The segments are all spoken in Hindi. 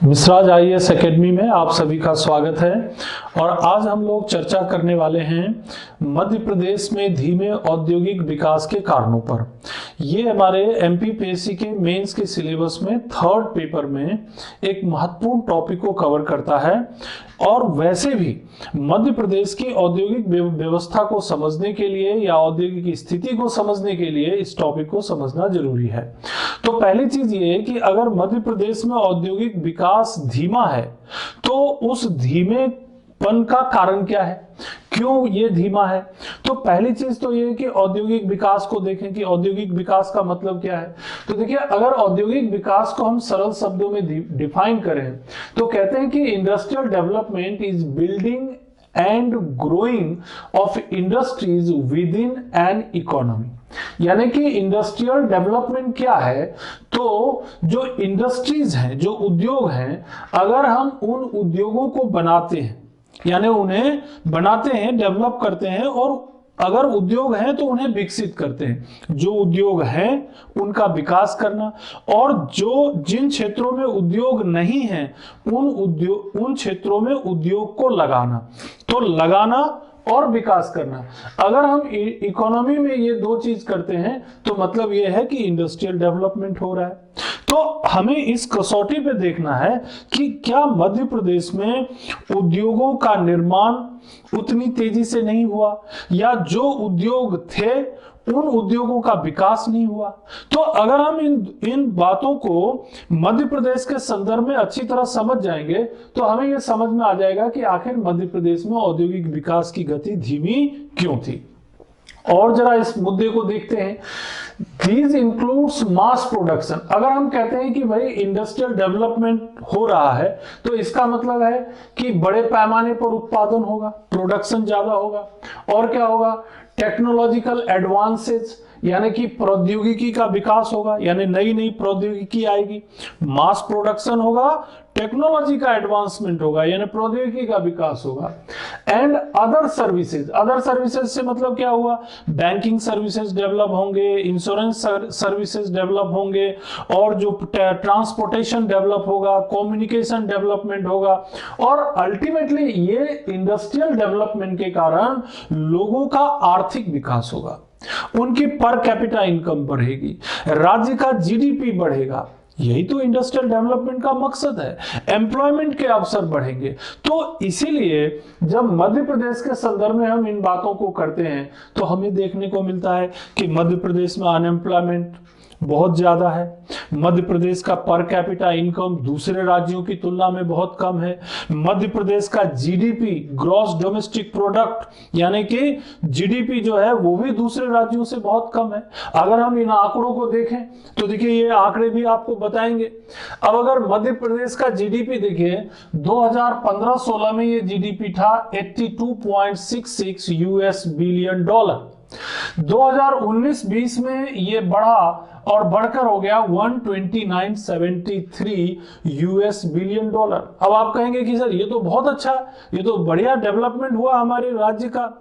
मिश्राज आईएएस एकेडमी में आप सभी का स्वागत है। और आज हम लोग चर्चा करने वाले हैं मध्य प्रदेश में धीमे औद्योगिक विकास के कारणों पर। ये हमारे एमपीपीएससी के मेंस के सिलेबस में थर्ड पेपर में एक महत्वपूर्ण टॉपिक को कवर करता है। और वैसे भी मध्य प्रदेश की औद्योगिक व्यवस्था को समझने के लिए या औद्योगिक स्थिति को समझने के लिए इस टॉपिक को समझना जरूरी है। तो पहली चीज ये है कि अगर मध्य प्रदेश में औद्योगिक विकास धीमा है तो उस धीमेपन का कारण क्या है, क्यों ये धीमा है। तो पहली चीज तो ये है कि औद्योगिक विकास को देखें कि औद्योगिक विकास का मतलब क्या है। तो देखिए, अगर औद्योगिक विकास को हम सरल शब्दों में डिफाइन करें तो कहते हैं कि industrial development is building and growing of industries with in an economy. यानी कि इंडस्ट्रियल डेवलपमेंट क्या है, तो जो इंडस्ट्रीज हैं, जो उद्योग हैं, अगर हम उन उद्योगों को बनाते हैं, यानी उन्हें बनाते हैं, डेवलप करते हैं, और अगर उद्योग हैं तो उन्हें विकसित करते हैं। जो उद्योग हैं उनका विकास करना, और जो जिन क्षेत्रों में उद्योग नहीं है उन क्षेत्रों में उद्योग को लगाना। तो लगाना और विकास करना, अगर हम इकोनॉमी में ये दो चीज करते हैं तो मतलब ये है कि इंडस्ट्रियल डेवलपमेंट हो रहा है। तो हमें इस कसौटी पे देखना है कि क्या मध्य प्रदेश में उद्योगों का निर्माण उतनी तेजी से नहीं हुआ, या जो उद्योग थे उन उद्योगों का विकास नहीं हुआ। तो अगर हम इन बातों को मध्य प्रदेश के संदर्भ में अच्छी तरह समझ जाएंगे तो हमें यह समझ में आ जाएगा कि आखिर मध्य प्रदेश में औद्योगिक विकास की गति धीमी क्यों थी। और जरा इस मुद्दे को देखते हैं। These includes mass production। अगर हम कहते हैं कि भाई इंडस्ट्रियल डेवलपमेंट हो रहा है तो इसका मतलब है कि बड़े पैमाने पर उत्पादन होगा, प्रोडक्शन ज्यादा होगा। और क्या होगा, टेक्नोलॉजिकल एडवांसेस, यानी कि प्रौद्योगिकी का विकास होगा, यानी नई नई प्रौद्योगिकी आएगी। मास प्रोडक्शन होगा, टेक्नोलॉजी का एडवांसमेंट होगा, यानी प्रौद्योगिकी का विकास होगा। And other services, other services से मतलब क्या हुआ, बैंकिंग सर्विसेज डेवलप होंगे, इंश्योरेंस सर्विसेज डेवलप होंगे, और जो ट्रांसपोर्टेशन डेवलप होगा, कम्युनिकेशन डेवलपमेंट होगा। और अल्टीमेटली ये इंडस्ट्रियल डेवलपमेंट के कारण लोगों का आर्थिक विकास होगा, उनकी पर कैपिटा इनकम बढ़ेगी, राज्य का जीडीपी बढ़ेगा। यही तो इंडस्ट्रियल डेवलपमेंट का मकसद है, एम्प्लॉयमेंट के अवसर बढ़ेंगे। तो इसीलिए जब मध्य प्रदेश के संदर्भ में हम इन बातों को करते हैं तो हमें देखने को मिलता है कि मध्य प्रदेश में अनएम्प्लॉयमेंट बहुत ज्यादा है, मध्य प्रदेश का पर कैपिटा इनकम दूसरे राज्यों की तुलना में बहुत कम है, मध्य प्रदेश का जीडीपी, ग्रॉस डोमेस्टिक प्रोडक्ट, यानी कि जीडीपी जो है वो भी दूसरे राज्यों से बहुत कम है। अगर हम इन आंकड़ों को देखें तो देखिए, ये आंकड़े भी आपको बताएंगे। अब अगर मध्य प्रदेश का जीडीपी देखिए, 2015-16 में ये जीडीपी था 82.66 यूएस बिलियन डॉलर। 2019-20 में ये बढ़ा और बढ़कर हो गया 129.73 यूएस बिलियन डॉलर। अब आप कहेंगे कि सर ये तो बहुत अच्छा, ये तो बढ़िया डेवलपमेंट हुआ हमारे राज्य का।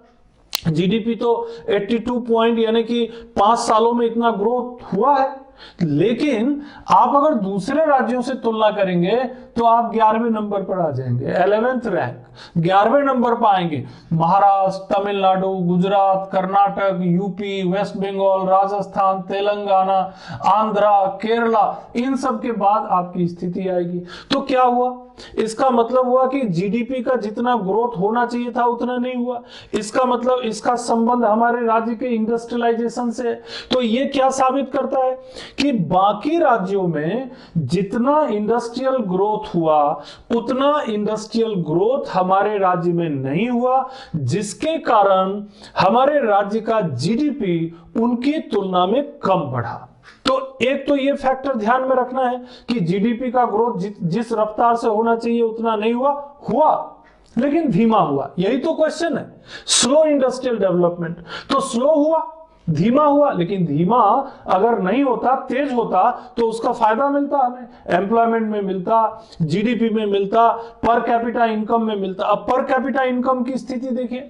जीडीपी तो 82 पॉइंट, यानी कि 5 सालों में इतना ग्रोथ हुआ है। लेकिन आप अगर दूसरे राज्यों से तुलना करेंगे तो आप 11वें नंबर पर आ जाएंगे, 11th रैंक, 11वें नंबर पर आएंगे। महाराष्ट्र, तमिलनाडु, गुजरात, कर्नाटक, यूपी, वेस्ट बंगाल, राजस्थान, तेलंगाना, आंध्रा, केरला, इन सब के बाद आपकी स्थिति आएगी। तो क्या हुआ, इसका मतलब हुआ कि जीडीपी का जितना ग्रोथ होना चाहिए था उतना नहीं हुआ। इसका मतलब इसका संबंध हमारे राज्य के इंडस्ट्रियलाइजेशन से। तो ये क्या साबित करता है कि बाकी राज्यों में जितना इंडस्ट्रियल ग्रोथ हुआ उतना इंडस्ट्रियल ग्रोथ हमारे राज्य में नहीं हुआ, जिसके कारण हमारे राज्य का जीडीपी उनकी तुलना में कम बढ़ा। तो एक तो ये फैक्टर ध्यान में रखना है कि जीडीपी का ग्रोथ जिस रफ्तार से होना चाहिए उतना नहीं हुआ, लेकिन धीमा हुआ। यही तो क्वेश्चन है, स्लो इंडस्ट्रियल डेवलपमेंट। तो स्लो हुआ, धीमा हुआ, लेकिन धीमा अगर नहीं होता, तेज होता तो उसका फायदा मिलता, हमें एम्प्लॉयमेंट में मिलता, जीडीपी में मिलता, पर कैपिटा इनकम में मिलता। अब पर कैपिटा इनकम की स्थिति देखिए,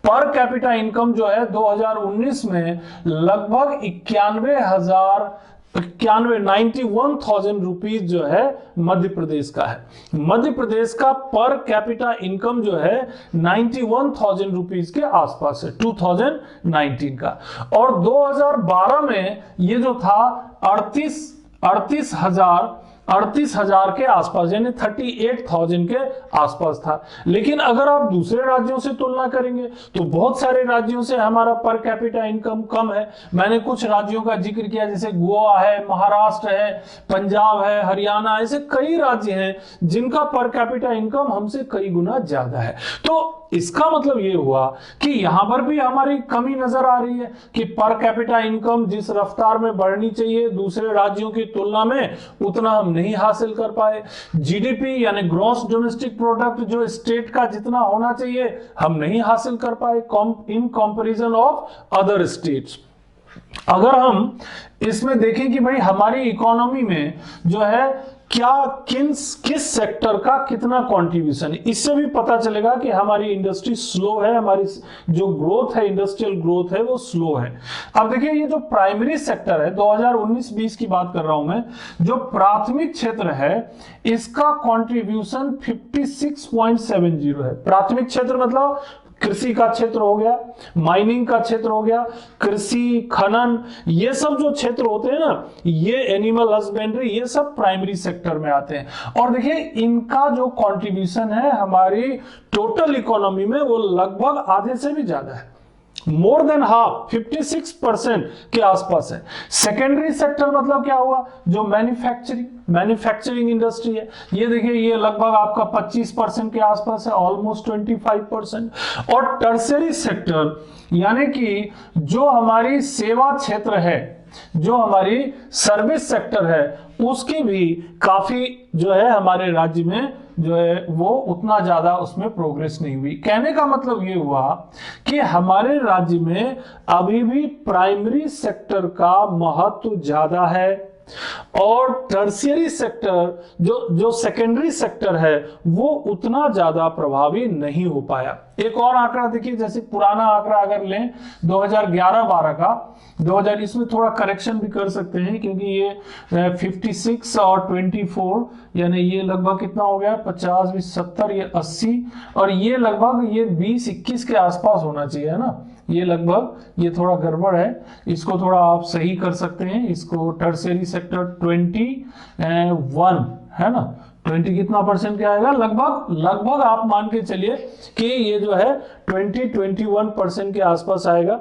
पर कैपिटा इनकम जो है 2019 में लगभग 91,000 91,000 रुपीज जो है मध्य प्रदेश का है। मध्य प्रदेश का पर कैपिटा इनकम जो है 91,000 रुपीज के आसपास है 2019 का। और 2012 में ये जो था 38,000 के आसपास, यानी 38,000 के आसपास था। लेकिन अगर आप दूसरे राज्यों से तुलना करेंगे तो बहुत सारे राज्यों से हमारा पर कैपिटा इनकम कम है। मैंने कुछ राज्यों का जिक्र किया, जैसे गोवा है, महाराष्ट्र है, पंजाब है, हरियाणा, ऐसे कई राज्य हैं जिनका पर कैपिटा इनकम हमसे कई गुना ज्यादा है। तो इसका मतलब ये हुआ कि यहां पर भी हमारी कमी नजर आ रही है कि पर कैपिटा इनकम जिस रफ्तार में बढ़नी चाहिए दूसरे राज्यों की तुलना में उतना हम नहीं हासिल कर पाए। जीडीपी यानी ग्रॉस डोमेस्टिक प्रोडक्ट जो स्टेट का जितना होना चाहिए हम नहीं हासिल कर पाए in comparison of other states. अगर हम इसमें देखें कि भाई हमारी इकोनॉमी में जो है क्या किस सेक्टर का कितना कंट्रीब्यूशन है, इससे भी पता चलेगा कि हमारी इंडस्ट्री स्लो है, हमारी जो ग्रोथ है, इंडस्ट्रियल ग्रोथ है वो स्लो है। अब देखिए ये जो प्राइमरी सेक्टर है 2019-20 की बात कर रहा हूं मैं, जो प्राथमिक क्षेत्र है इसका कंट्रीब्यूशन 56.70 है। प्राथमिक क्षेत्र मतलब कृषि का क्षेत्र हो गया, माइनिंग का क्षेत्र हो गया, कृषि खनन, ये सब जो क्षेत्र होते हैं ना, ये एनिमल हस्बेंड्री, ये सब प्राइमरी सेक्टर में आते हैं। और देखिए इनका जो कंट्रीब्यूशन है हमारी टोटल इकोनॉमी में वो लगभग आधे से भी ज्यादा है, मोर देन हाफ, 56% के आसपास है। सेकेंडरी सेक्टर मतलब क्या हुआ, जो मैन्युफैक्चरिंग इंडस्ट्री है, ये देखिए ये लगभग आपका 25% के आसपास है, ऑलमोस्ट 25%। और टर्शियरी सेक्टर यानी कि जो हमारी सेवा क्षेत्र है, जो हमारी सर्विस सेक्टर है, उसकी भी काफी जो है हमारे राज्य में जो है वो उतना ज्यादा उसमें प्रोग्रेस नहीं हुई। कहने का मतलब ये हुआ कि हमारे राज्य में अभी भी प्राइमरी सेक्टर का महत्व ज्यादा है और टर्शियरी सेक्टर जो सेकेंडरी सेक्टर है वो उतना ज्यादा प्रभावी नहीं हो पाया। एक और आंकड़ा देखिए, जैसे पुराना आंकड़ा अगर लें 2011-12 का, 2000 इसमें थोड़ा करेक्शन भी कर सकते हैं क्योंकि ये 56 और 24 यानी ये लगभग कितना हो गया, 50, 20, 70, ये 80 और ये लगभग ये 20-21 के आसपास होना चाहिए, है ना। ये लगभग ये थोड़ा गड़बड़ है, इसको थोड़ा आप सही कर सकते हैं। इसको टर्शियरी सेक्टर 21 है ना, 20 कितना परसेंट क्या आएगा, लगभग आप मान के चलिए कि ये जो है 21% के आसपास आएगा।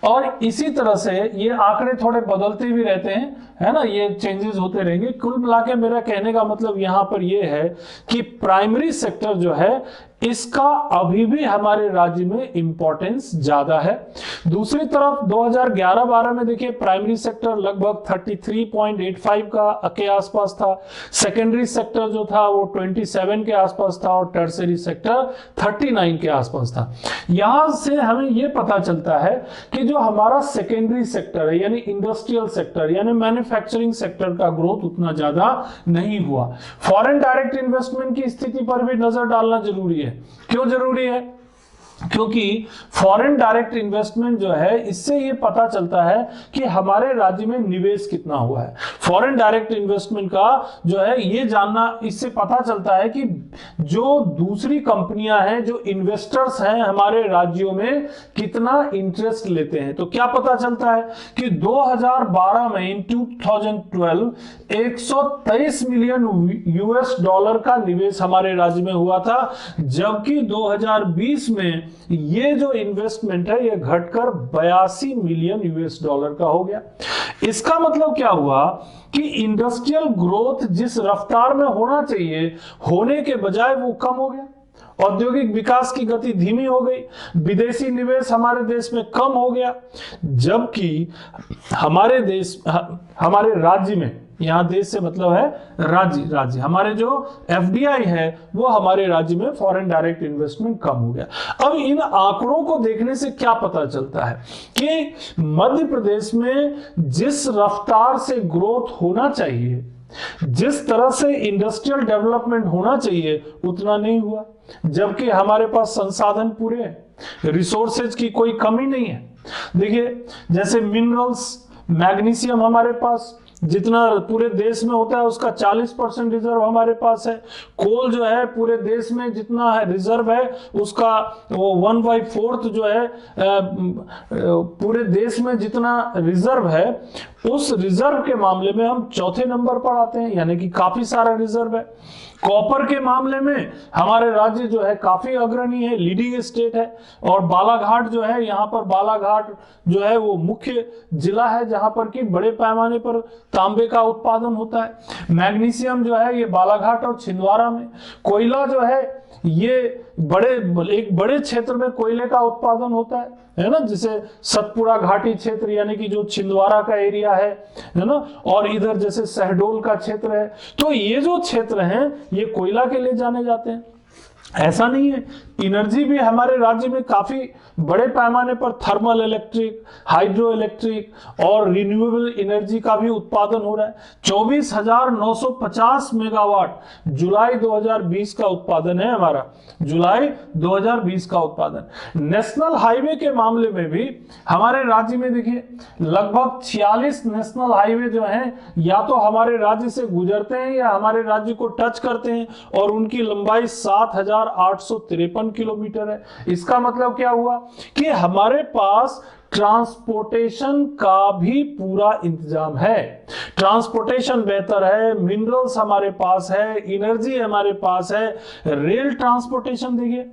और इसी तरह से ये आंकड़े थोड़े बदलते भी रहते हैं, है ना, ये चेंजेस होते रहेंगे। कुल मिला के मेरा कहने का मतलब यहां पर ये है कि प्राइमरी सेक्टर जो है इसका अभी भी हमारे राज्य में इंपॉर्टेंस ज्यादा है। दूसरी तरफ 2011-12 में देखिए प्राइमरी सेक्टर लगभग 33.85 के आसपास था, सेकेंडरी सेक्टर जो था वो 27 के आसपास था और टर्शियरी सेक्टर 39 के आसपास था। यहां से हमें यह पता चलता है कि जो हमारा सेकेंडरी सेक्टर है यानी इंडस्ट्रियल सेक्टर यानी मैन्युफैक्चरिंग सेक्टर का ग्रोथ उतना ज्यादा नहीं हुआ। फॉरेन डायरेक्ट इन्वेस्टमेंट की स्थिति पर भी नजर डालना जरूरी है। क्यों जरूरी है, क्योंकि फॉरेन डायरेक्ट इन्वेस्टमेंट जो है इससे ये पता चलता है कि हमारे राज्य में निवेश कितना हुआ है। फॉरेन डायरेक्ट इन्वेस्टमेंट का जो है ये जानना, इससे पता चलता है कि जो दूसरी कंपनियां हैं, जो इन्वेस्टर्स हैं हमारे राज्यों में कितना इंटरेस्ट लेते हैं। तो क्या पता चलता है कि 2012 में इन 2012 123 मिलियन यूएस डॉलर का निवेश हमारे राज्य में हुआ था, जबकि 2020 में ये जो इन्वेस्टमेंट है ये घटकर 82 मिलियन यूएस डॉलर का हो गया। इसका मतलब क्या हुआ कि इंडस्ट्रियल ग्रोथ जिस रफ्तार में होना चाहिए होने के बजाय वो कम हो गया, औद्योगिक विकास की गति धीमी हो गई, विदेशी निवेश हमारे देश में कम हो गया, जबकि हमारे राज्य में, यहां देश से मतलब है राज्य हमारे जो एफडीआई है वो हमारे राज्य में फॉरेन डायरेक्ट इन्वेस्टमेंट कम हो गया। अब इन आंकड़ों को देखने से क्या पता चलता है कि मध्य प्रदेश में जिस रफ्तार से ग्रोथ होना चाहिए, जिस तरह से इंडस्ट्रियल डेवलपमेंट होना चाहिए उतना नहीं हुआ, जबकि हमारे पास संसाधन पूरे हैं, रिसोर्सेज की कोई कमी नहीं है। देखिए जैसे मिनरल्स, मैग्नीशियम हमारे पास, जितना पूरे देश में होता है उसका 40% रिजर्व हमारे पास है। कोल जो है पूरे देश में जितना है रिजर्व है उसका वो 1/4 जो है पूरे देश में जितना रिजर्व है उस रिजर्व के मामले में हम चौथे नंबर पर आते हैं, यानी कि काफी सारा रिजर्व है। कॉपर के मामले में हमारे राज्य जो है काफी अग्रणी है, लीडिंग स्टेट है। और बालाघाट जो है, यहाँ पर बालाघाट जो है वो मुख्य जिला है जहां पर कि बड़े पैमाने पर तांबे का उत्पादन होता है। मैग्नीशियम जो है ये बालाघाट और छिंदवाड़ा में। कोयला जो है ये एक बड़े क्षेत्र में कोयले का उत्पादन होता है ना, जिसे सतपुड़ा घाटी क्षेत्र यानी कि जो छिंदवाड़ा का एरिया है ना, और इधर जैसे शहडोल का क्षेत्र है। तो ये जो क्षेत्र हैं ये कोयला के लिए जाने जाते हैं। ऐसा नहीं है, एनर्जी भी हमारे राज्य में काफी बड़े पैमाने पर थर्मल इलेक्ट्रिक, हाइड्रो इलेक्ट्रिक और रिन्यूएबल एनर्जी का भी उत्पादन हो रहा है। 24,950 मेगावाट जुलाई 2020 का उत्पादन है हमारा, जुलाई 2020 का उत्पादन। नेशनल हाईवे के मामले में भी हमारे राज्य में देखिए लगभग 46 नेशनल हाईवे जो हैं या तो हमारे राज्य से गुजरते हैं या हमारे राज्य को टच करते हैं और उनकी लंबाई 7,853 किलोमीटर है। इसका मतलब क्या हुआ कि हमारे पास ट्रांसपोर्टेशन का भी पूरा इंतजाम है। ट्रांसपोर्टेशन बेहतर है, मिनरल्स हमारे पास है, एनर्जी हमारे पास है। रेल ट्रांसपोर्टेशन देखिए,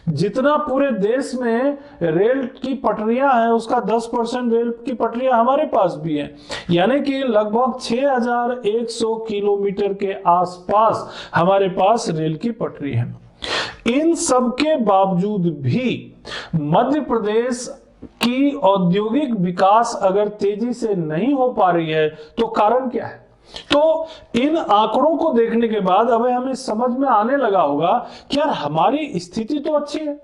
जितना पूरे देश में रेल की पटरियां हैं उसका 10% रेल की पटरियां हमारे पास भी हैं, यानी कि लगभग 6,100 किलोमीटर के आसपास हमारे पास रेल की पटरी है। इन सब के बावजूद भी मध्य प्रदेश की औद्योगिक विकास अगर तेजी से नहीं हो पा रही है तो कारण क्या है? तो इन आंकड़ों को देखने के बाद अब हमें समझ में आने लगा होगा कि यार हमारी स्थिति तो अच्छी है,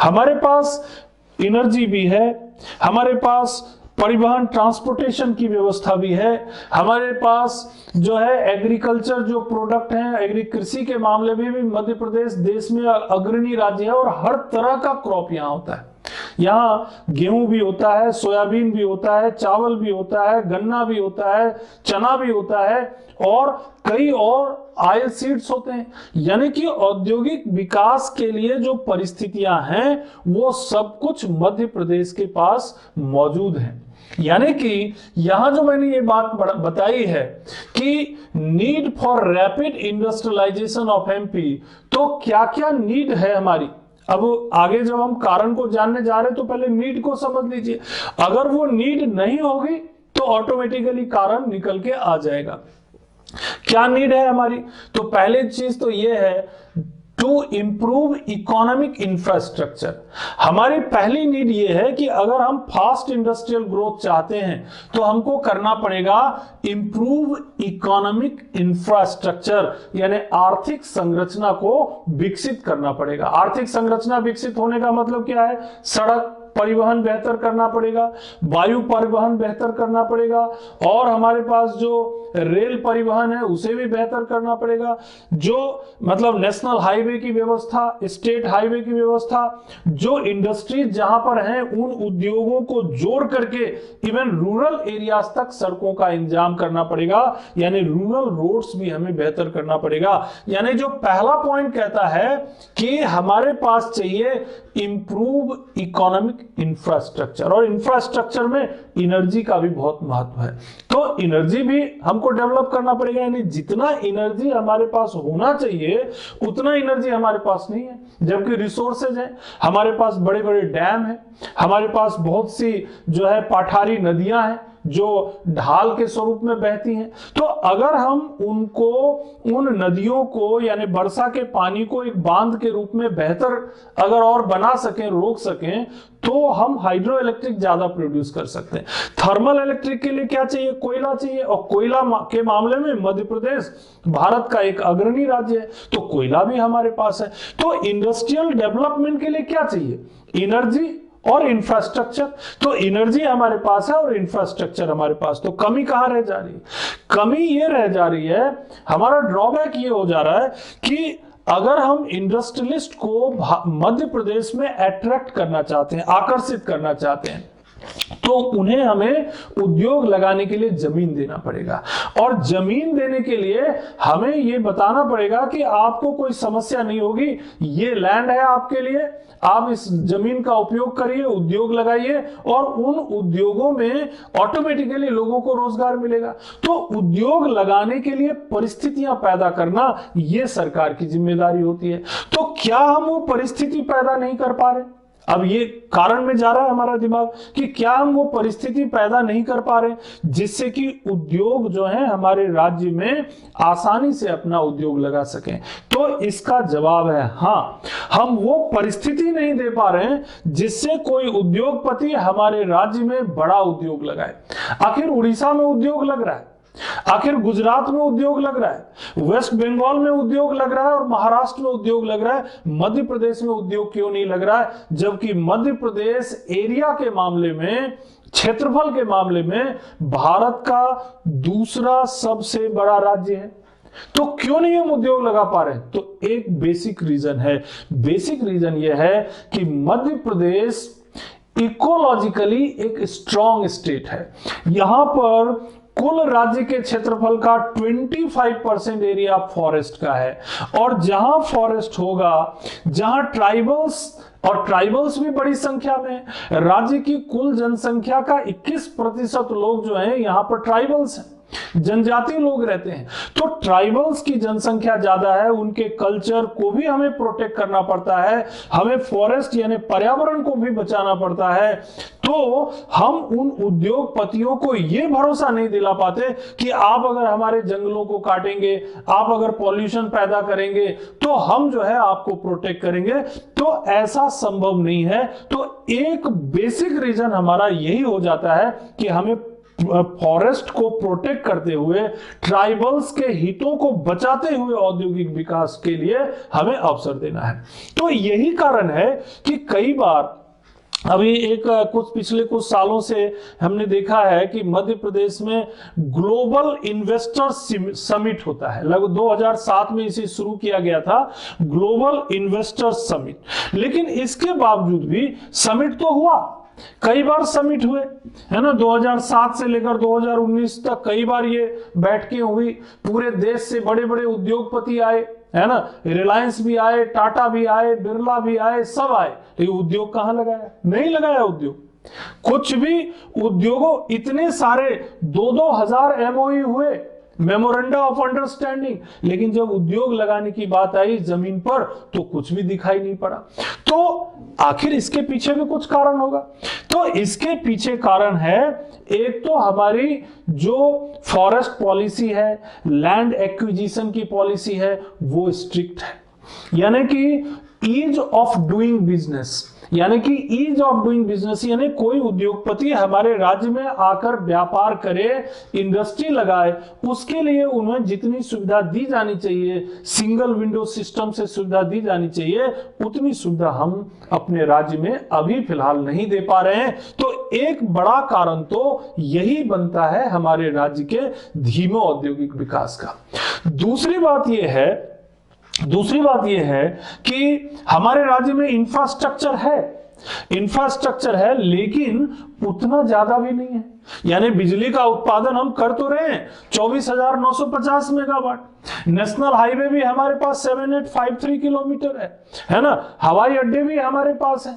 हमारे पास एनर्जी भी है, हमारे पास परिवहन ट्रांसपोर्टेशन की व्यवस्था भी है, हमारे पास जो है एग्रीकल्चर जो प्रोडक्ट हैं, कृषि के मामले में भी मध्य प्रदेश देश में अग्रणी राज्य है और हर तरह का क्रॉप यहाँ होता है। यहाँ गेहूं भी होता है, सोयाबीन भी होता है, चावल भी होता है, गन्ना भी होता है, चना भी होता है और कई और ऑयल सीड्स होते हैं। यानी कि औद्योगिक विकास के लिए जो परिस्थितियां हैं वो सब कुछ मध्य प्रदेश के पास मौजूद है। यानी कि यहां जो मैंने ये बात बताई है कि need for rapid industrialisation of MP, तो क्या क्या नीड है हमारी। अब आगे जब हम कारण को जानने जा रहे हैं तो पहले नीड को समझ लीजिए। अगर वो नीड नहीं होगी तो ऑटोमेटिकली कारण निकल के आ जाएगा। क्या नीड है हमारी? तो पहली चीज तो ये है टू इंप्रूव इकोनॉमिक इंफ्रास्ट्रक्चर। हमारी पहली नीड ये है कि अगर हम फास्ट इंडस्ट्रियल ग्रोथ चाहते हैं तो हमको करना पड़ेगा इंप्रूव इकोनॉमिक इंफ्रास्ट्रक्चर, यानी आर्थिक संरचना को विकसित करना पड़ेगा। आर्थिक संरचना विकसित होने का मतलब क्या है? सड़क परिवहन बेहतर करना पड़ेगा, वायु परिवहन बेहतर करना पड़ेगा और हमारे पास जो रेल परिवहन है उसे भी बेहतर करना पड़ेगा। जो मतलब नेशनल हाईवे की व्यवस्था, स्टेट हाईवे की व्यवस्था, जो इंडस्ट्रीज जहां पर हैं उन उद्योगों को जोड़ करके इवन रूरल एरियाज तक सड़कों का इंतजाम करना पड़ेगा, यानी रूरल रोड्स भी हमें बेहतर करना पड़ेगा। यानी जो पहला पॉइंट कहता है कि हमारे पास चाहिए इंप्रूव इकोनॉमिक इंफ्रास्ट्रक्चर, और इंफ्रास्ट्रक्चर में एनर्जी का भी बहुत महत्व है। तो एनर्जी भी हमको डेवलप करना पड़ेगा, यानी जितना एनर्जी हमारे पास होना चाहिए उतना एनर्जी हमारे पास नहीं है। जबकि रिसोर्सेज है, हमारे पास बड़े बड़े डैम है, हमारे पास बहुत सी जो है पाठारी नदियां हैं जो ढाल के स्वरूप में बहती हैं। तो अगर हम उनको, उन नदियों को यानी वर्षा के पानी को एक बांध के रूप में बेहतर अगर और बना सकें, रोक सकें, तो हम हाइड्रो इलेक्ट्रिक ज्यादा प्रोड्यूस कर सकते हैं। थर्मल इलेक्ट्रिक के लिए क्या चाहिए? कोयला चाहिए, और कोयला के मामले में मध्य प्रदेश भारत का एक अग्रणी राज्य है, तो कोयला भी हमारे पास है। तो इंडस्ट्रियल डेवलपमेंट के लिए क्या चाहिए? एनर्जी और इंफ्रास्ट्रक्चर। तो एनर्जी हमारे पास है और इंफ्रास्ट्रक्चर हमारे पास, तो कमी कहां रह जा रही है? कमी ये रह जा रही है, हमारा ड्रॉबैक ये हो जा रहा है कि अगर हम इंडस्ट्रियलिस्ट को मध्य प्रदेश में अट्रैक्ट करना चाहते हैं, आकर्षित करना चाहते हैं, तो उन्हें हमें उद्योग लगाने के लिए जमीन देना पड़ेगा, और जमीन देने के लिए हमें यह बताना पड़ेगा कि आपको कोई समस्या नहीं होगी, ये लैंड है आपके लिए, आप इस जमीन का उपयोग करिए, उद्योग लगाइए, और उन उद्योगों में ऑटोमेटिकली लोगों को रोजगार मिलेगा। तो उद्योग लगाने के लिए परिस्थितियां पैदा करना यह सरकार की जिम्मेदारी होती है। तो क्या हम वो परिस्थिति पैदा नहीं कर पा रहे? अब ये कारण में जा रहा है हमारा दिमाग कि क्या हम वो परिस्थिति पैदा नहीं कर पा रहे जिससे कि उद्योग जो है हमारे राज्य में आसानी से अपना उद्योग लगा सकें। तो इसका जवाब है हाँ, हम वो परिस्थिति नहीं दे पा रहे हैं जिससे कोई उद्योगपति हमारे राज्य में बड़ा उद्योग लगाए। आखिर उड़ीसा में उद्योग लग रहा है, आखिर गुजरात में उद्योग लग रहा है, वेस्ट बंगाल में उद्योग लग रहा है, और महाराष्ट्र में उद्योग लग रहा है, मध्य प्रदेश में उद्योग क्यों नहीं लग रहा है? जबकि मध्य प्रदेश एरिया के मामले में, क्षेत्रफल के मामले में भारत का दूसरा सबसे बड़ा राज्य है। तो क्यों नहीं हम उद्योग लगा पा रहे? तो एक बेसिक रीजन है, बेसिक रीजन यह है कि मध्य प्रदेश इकोलॉजिकली एक स्ट्रॉन्ग स्टेट है। यहां पर कुल राज्य के क्षेत्रफल का 25% एरिया फॉरेस्ट का है, और जहां फॉरेस्ट होगा, जहां ट्राइबल्स, और ट्राइबल्स भी बड़ी संख्या में, राज्य की कुल जनसंख्या का 21% लोग जो हैं यहां पर ट्राइबल्स हैं, जनजातीय लोग रहते हैं। तो ट्राइबल्स की जनसंख्या ज्यादा है, उनके कल्चर को भी हमें प्रोटेक्ट करना पड़ता है, हमें फॉरेस्ट यानी पर्यावरण को भी बचाना पड़ता है। तो हम उन उद्योगपतियों को यह भरोसा नहीं दिला पाते कि आप अगर हमारे जंगलों को काटेंगे, आप अगर पॉल्यूशन पैदा करेंगे, तो हम जो है आपको प्रोटेक्ट करेंगे। तो ऐसा संभव नहीं है। तो एक बेसिक रीजन हमारा यही हो जाता है कि हमें फॉरेस्ट को प्रोटेक्ट करते हुए, ट्राइबल्स के हितों को बचाते हुए औद्योगिक विकास के लिए हमें अवसर देना है। तो यही कारण है कि कई बार अभी पिछले कुछ सालों से हमने देखा है कि मध्य प्रदेश में ग्लोबल इन्वेस्टर समिट होता है। लगभग 2007 में इसे शुरू किया गया था, ग्लोबल इन्वेस्टर समिट। लेकिन इसके बावजूद भी समिट तो हुआ, कई बार समिट हुए, है ना, 2007 से लेकर 2019 तक कई बार ये बैठकें हुई। पूरे देश से बड़े बड़े उद्योगपति आए, है ना, रिलायंस भी आए, टाटा भी आए, बिरला भी आए, सब आए। लेकिन उद्योग कहां लगाया? नहीं लगाया उद्योग, कुछ भी उद्योगों, इतने सारे 2-2 हजार एमओयू हुए, मेमोरेंडम ऑफ अंडरस्टैंडिंग, लेकिन जब उद्योग लगाने की बात आई जमीन पर तो कुछ भी दिखाई नहीं पड़ा। तो आखिर इसके पीछे भी कुछ कारण होगा। तो इसके पीछे कारण है, एक तो हमारी जो फॉरेस्ट पॉलिसी है, लैंड एक्विजिशन की पॉलिसी है, वो स्ट्रिक्ट है, यानी कि ईज ऑफ डूइंग बिजनेस, यानी कि ईज ऑफ डूइंग बिजनेस, यानी कोई उद्योगपति हमारे राज्य में आकर व्यापार करे, इंडस्ट्री लगाए, उसके लिए उन्हें जितनी सुविधा दी जानी चाहिए, सिंगल विंडो सिस्टम से सुविधा दी जानी चाहिए, उतनी सुविधा हम अपने राज्य में अभी फिलहाल नहीं दे पा रहे हैं। तो एक बड़ा कारण तो यही बनता है हमारे राज्य के धीमे औद्योगिक विकास का। दूसरी बात यह है कि हमारे राज्य में इंफ्रास्ट्रक्चर है, लेकिन उतना ज्यादा भी नहीं है। यानी बिजली का उत्पादन हम कर तो रहे हैं 24,950 मेगावाट, नेशनल हाईवे भी हमारे पास 7853 किलोमीटर है ना, हवाई अड्डे भी हमारे पास है,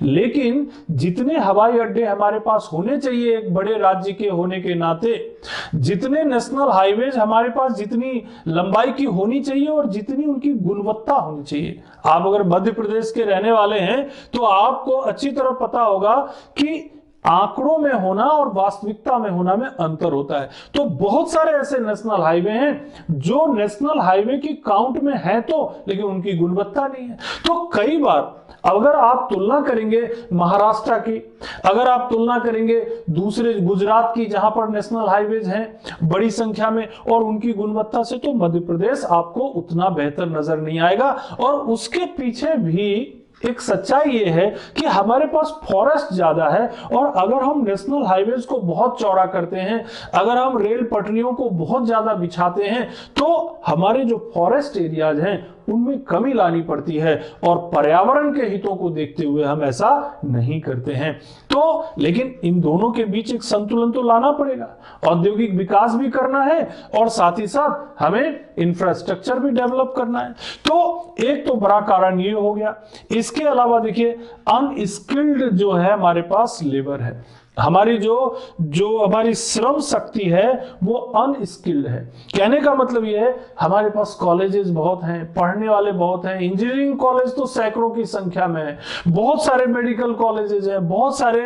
लेकिन जितने हवाई अड्डे हमारे पास होने चाहिए एक बड़े राज्य के होने के नाते, जितने नेशनल हाईवेज हमारे पास जितनी लंबाई की होनी चाहिए और जितनी उनकी गुणवत्ता होनी चाहिए, आप अगर मध्य प्रदेश के रहने वाले हैं तो आपको अच्छी तरह पता होगा कि आंकड़ों में होना और वास्तविकता में होना में अंतर होता है। तो बहुत सारे ऐसे नेशनल हाईवे हैं जो नेशनल हाईवे की काउंट में है तो, लेकिन उनकी गुणवत्ता नहीं है। तो कई बार अगर आप तुलना करेंगे महाराष्ट्र की, अगर आप तुलना करेंगे दूसरे गुजरात की जहां पर नेशनल हाईवेज हैं बड़ी संख्या में और उनकी गुणवत्ता से, तो मध्य प्रदेश आपको उतना बेहतर नजर नहीं आएगा। और उसके पीछे भी एक सच्चाई ये है कि हमारे पास फॉरेस्ट ज्यादा है, और अगर हम नेशनल हाईवेज को बहुत चौड़ा करते हैं, अगर हम रेल पटरियों को बहुत ज्यादा बिछाते हैं, तो हमारे जो फॉरेस्ट एरियाज हैं उनमें कमी लानी पड़ती है और पर्यावरण के हितों को देखते हुए हम ऐसा नहीं करते हैं। तो लेकिन इन दोनों के बीच एक संतुलन तो लाना पड़ेगा, औद्योगिक विकास भी करना है और साथ ही साथ हमें इंफ्रास्ट्रक्चर भी डेवलप करना है। तो एक तो बड़ा कारण ये हो गया। इसके अलावा देखिए अनस्किल्ड जो है हमारे पास लेबर है, हमारी जो हमारी श्रम शक्ति है वो अनस्किल्ड है। कहने का मतलब ये है हमारे पास कॉलेजेस बहुत हैं, पढ़ने वाले बहुत हैं, इंजीनियरिंग कॉलेज तो सैकड़ों की संख्या में है, बहुत सारे मेडिकल कॉलेजेस हैं, बहुत सारे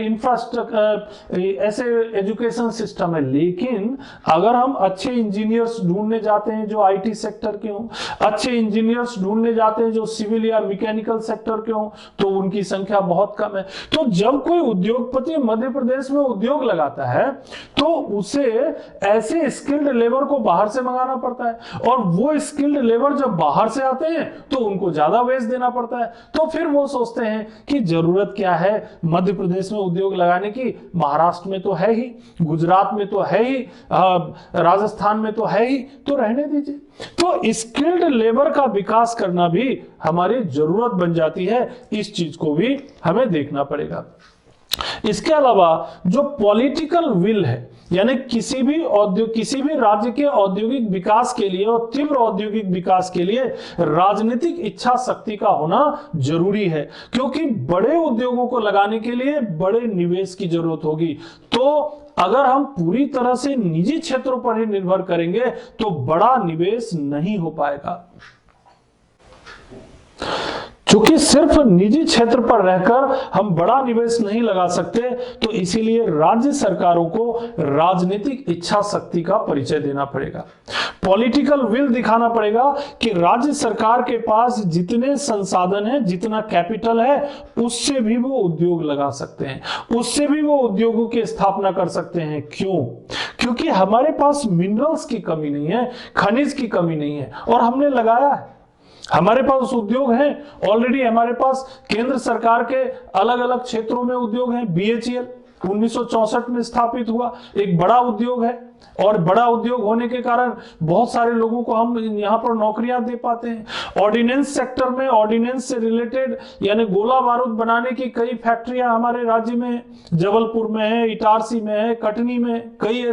इंफ्रास्ट्रक्चर ऐसे एजुकेशन सिस्टम है। लेकिन अगर हम अच्छे इंजीनियर्स ढूंढने जाते हैं जो आईटी सेक्टर के हों, अच्छे इंजीनियर्स ढूंढने जाते हैं जो सिविल या मैकेनिकल सेक्टर के हों, तो उनकी संख्या बहुत कम है। तो जब कोई उद्योगपति मध्य प्रदेश में उद्योग लगाता है तो उसे ऐसे स्किल्ड लेबर को बाहर से मंगाना पड़ता है, और वो स्किल्ड लेबर जब बाहर से आते हैं तो उनको ज्यादा वेज देना पड़ता है। तो फिर वो सोचते हैं कि जरूरत क्या है मध्य प्रदेश में उद्योग लगाने की, महाराष्ट्र में तो है ही, गुजरात में तो है ही, राजस्थान में तो है ही, तो रहने दीजिए। तो स्किल्ड लेबर का विकास करना भी हमारी जरूरत बन जाती है, इस चीज को भी हमें देखना पड़ेगा। इसके अलावा जो पॉलिटिकल विल है, यानी किसी भी राज्य के औद्योगिक विकास के लिए और तीव्र औद्योगिक विकास के लिए राजनीतिक इच्छा शक्ति का होना जरूरी है, क्योंकि बड़े उद्योगों को लगाने के लिए बड़े निवेश की जरूरत होगी। तो अगर हम पूरी तरह से निजी क्षेत्रों पर ही निर्भर करेंगे तो बड़ा निवेश नहीं हो पाएगा। क्योंकि सिर्फ निजी क्षेत्र पर रहकर हम बड़ा निवेश नहीं लगा सकते, तो इसीलिए राज्य सरकारों को राजनीतिक इच्छा शक्ति का परिचय देना पड़ेगा, पॉलिटिकल विल दिखाना पड़ेगा कि राज्य सरकार के पास जितने संसाधन है, जितना कैपिटल है, उससे भी वो उद्योग लगा सकते हैं, उससे भी वो उद्योगों की स्थापना कर सकते हैं। क्यों? क्योंकि हमारे पास मिनरल्स की कमी नहीं है, खनिज की कमी नहीं है, और हमने लगाया है। हमारे पास उद्योग हैं ऑलरेडी, हमारे पास केंद्र सरकार के अलग अलग क्षेत्रों में उद्योग हैं। BHEL 1964 में स्थापित हुआ, एक बड़ा उद्योग है, और बड़ा उद्योग होने के कारण बहुत सारे लोगों को हम यहाँ पर नौकरियां दे पाते हैं। ऑर्डिनेंस सेक्टर में ऑर्डिनेंस से रिलेटेड यानी गोला बारूद बनाने की कई फैक्ट्रियां हमारे राज्य में, जबलपुर में है, इटारसी में है, कटनी में, कई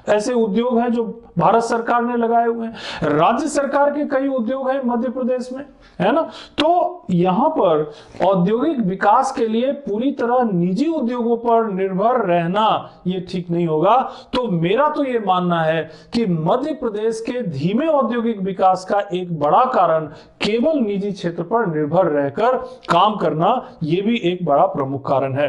ऐसे उद्योग हैं जो भारत सरकार ने लगाए हुए हैं। राज्य सरकार के कई उद्योग हैं मध्य प्रदेश में, है ना। तो यहाँ पर औद्योगिक विकास के लिए पूरी तरह निजी उद्योगों पर निर्भर रहना ये ठीक नहीं होगा। तो मेरा तो ये मानना है कि मध्य प्रदेश के धीमे औद्योगिक विकास का एक बड़ा कारण केवल निजी क्षेत्र पर निर्भर रहकर काम करना, ये भी एक बड़ा प्रमुख कारण है।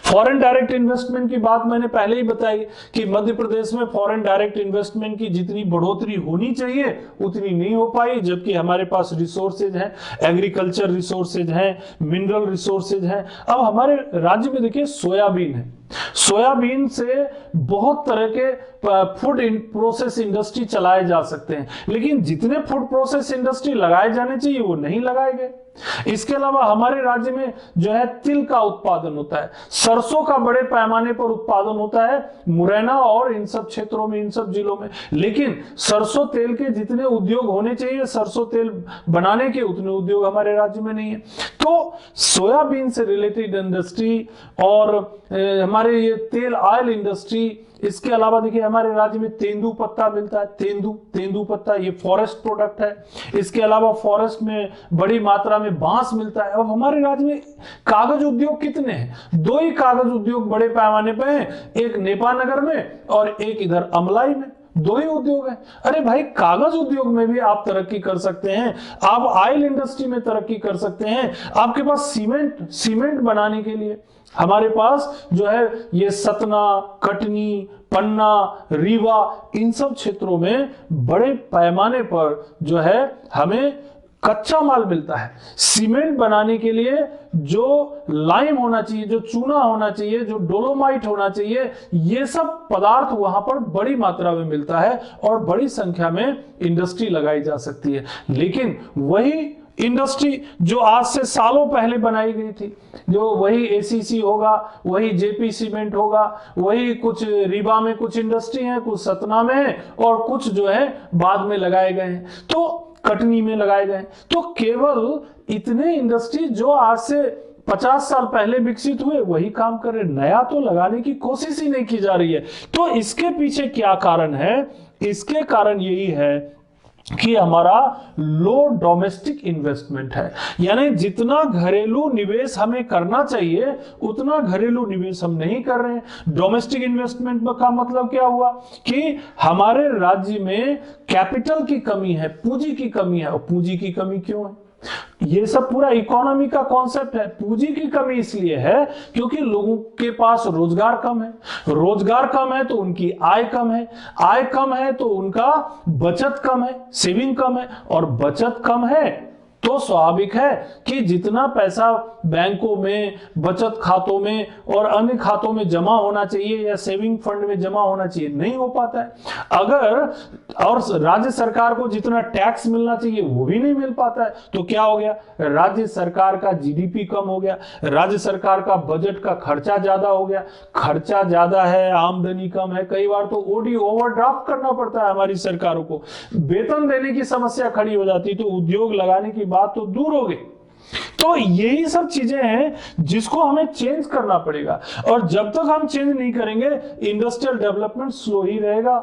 फॉरेन डायरेक्ट इन्वेस्टमेंट की बात मैंने पहले ही बताई कि मध्य प्रदेश में फॉरेन डायरेक्ट इन्वेस्टमेंट की जितनी बढ़ोतरी होनी चाहिए उतनी नहीं हो पाई, जबकि हमारे पास रिसोर्सेज हैं, एग्रीकल्चर रिसोर्सेज हैं, मिनरल रिसोर्सेज हैं। अब हमारे राज्य में देखिए सोयाबीन है, सोयाबीन से बहुत तरह के फूड प्रोसेस इंडस्ट्री चलाए जा सकते हैं, लेकिन जितने फूड प्रोसेस इंडस्ट्री लगाए जाने चाहिए वो नहीं लगाए गए। इसके अलावा हमारे राज्य में जो है तिल का उत्पादन होता है, सरसों का बड़े पैमाने पर उत्पादन होता है मुरैना और इन सब क्षेत्रों में, इन सब जिलों में, लेकिन सरसों तेल के जितने उद्योग होने चाहिए, सरसों तेल बनाने के उतने उद्योग हमारे राज्य में नहीं है। तो सोयाबीन से रिलेटेड इंडस्ट्री और हमारे ये तेल ऑयल इंडस्ट्री, इसके अलावा देखिए हमारे राज्य में तेंदू पत्ता मिलता है, तेंदू पत्ता ये फॉरेस्ट प्रोडक्ट है। इसके अलावा फॉरेस्ट में बड़ी मात्रा में बांस मिलता है। अब हमारे राज्य में कागज उद्योग कितने हैं? 2 ही कागज उद्योग बड़े पैमाने पे हैं, एक नेपानगर में और एक इधर अमलाई में, 2 ही उद्योग है। अरे भाई, कागज उद्योग में भी आप तरक्की कर सकते हैं, आप ऑयल इंडस्ट्री में तरक्की कर सकते हैं। आपके पास सीमेंट बनाने के लिए हमारे पास जो है ये सतना, कटनी, पन्ना, रीवा, इन सब क्षेत्रों में बड़े पैमाने पर जो है हमें कच्चा माल मिलता है। सीमेंट बनाने के लिए जो लाइम होना चाहिए, जो चूना होना चाहिए, जो डोलोमाइट होना चाहिए, ये सब पदार्थ वहां पर बड़ी मात्रा में मिलता है और बड़ी संख्या में इंडस्ट्री लगाई जा सकती है। लेकिन वही इंडस्ट्री जो आज से सालों पहले बनाई गई थी, जो वही ACC होगा, वही JP सीमेंट होगा, वही कुछ रीवा में कुछ इंडस्ट्री है, कुछ सतना में है और कुछ जो है बाद में लगाए गए हैं। तो कटनी में लगाए गए। तो केवल इतने इंडस्ट्री जो आज से 50 साल पहले विकसित हुए वही काम कर रहे, नया तो लगाने की कोशिश ही नहीं की जा रही है। तो इसके पीछे क्या कारण है? इसके कारण यही है कि हमारा लो डोमेस्टिक इन्वेस्टमेंट है, यानी जितना घरेलू निवेश हमें करना चाहिए उतना घरेलू निवेश हम नहीं कर रहे हैं। डोमेस्टिक इन्वेस्टमेंट का मतलब क्या हुआ कि हमारे राज्य में कैपिटल की कमी है, पूंजी की कमी है। और पूंजी की कमी क्यों है? ये सब पूरा इकोनॉमी का कॉन्सेप्ट है। पूंजी की कमी इसलिए है क्योंकि लोगों के पास रोजगार कम है, रोजगार कम है तो उनकी आय कम है, आय कम है तो उनका बचत कम है, सेविंग कम है, और बचत कम है तो स्वाभाविक है कि जितना पैसा बैंकों में, बचत खातों में और अन्य खातों में जमा होना चाहिए या सेविंग फंड में जमा होना चाहिए, नहीं हो पाता है। अगर और राज्य सरकार को जितना टैक्स मिलना चाहिए वो भी नहीं मिल पाता है, तो क्या हो गया? राज्य सरकार का जीडीपी कम हो गया, राज्य सरकार का बजट का खर्चा ज्यादा हो गया। खर्चा ज्यादा है, आमदनी कम है, कई बार तो ओडी ओवरड्राफ्ट करना पड़ता है हमारी सरकारों को, वेतन देने की समस्या खड़ी हो जाती, तो उद्योग लगाने की बात तो दूर हो गई। तो यही सब चीजें हैं जिसको हमें चेंज करना पड़ेगा, और जब तक हम चेंज नहीं करेंगे इंडस्ट्रियल डेवलपमेंट स्लो ही रहेगा।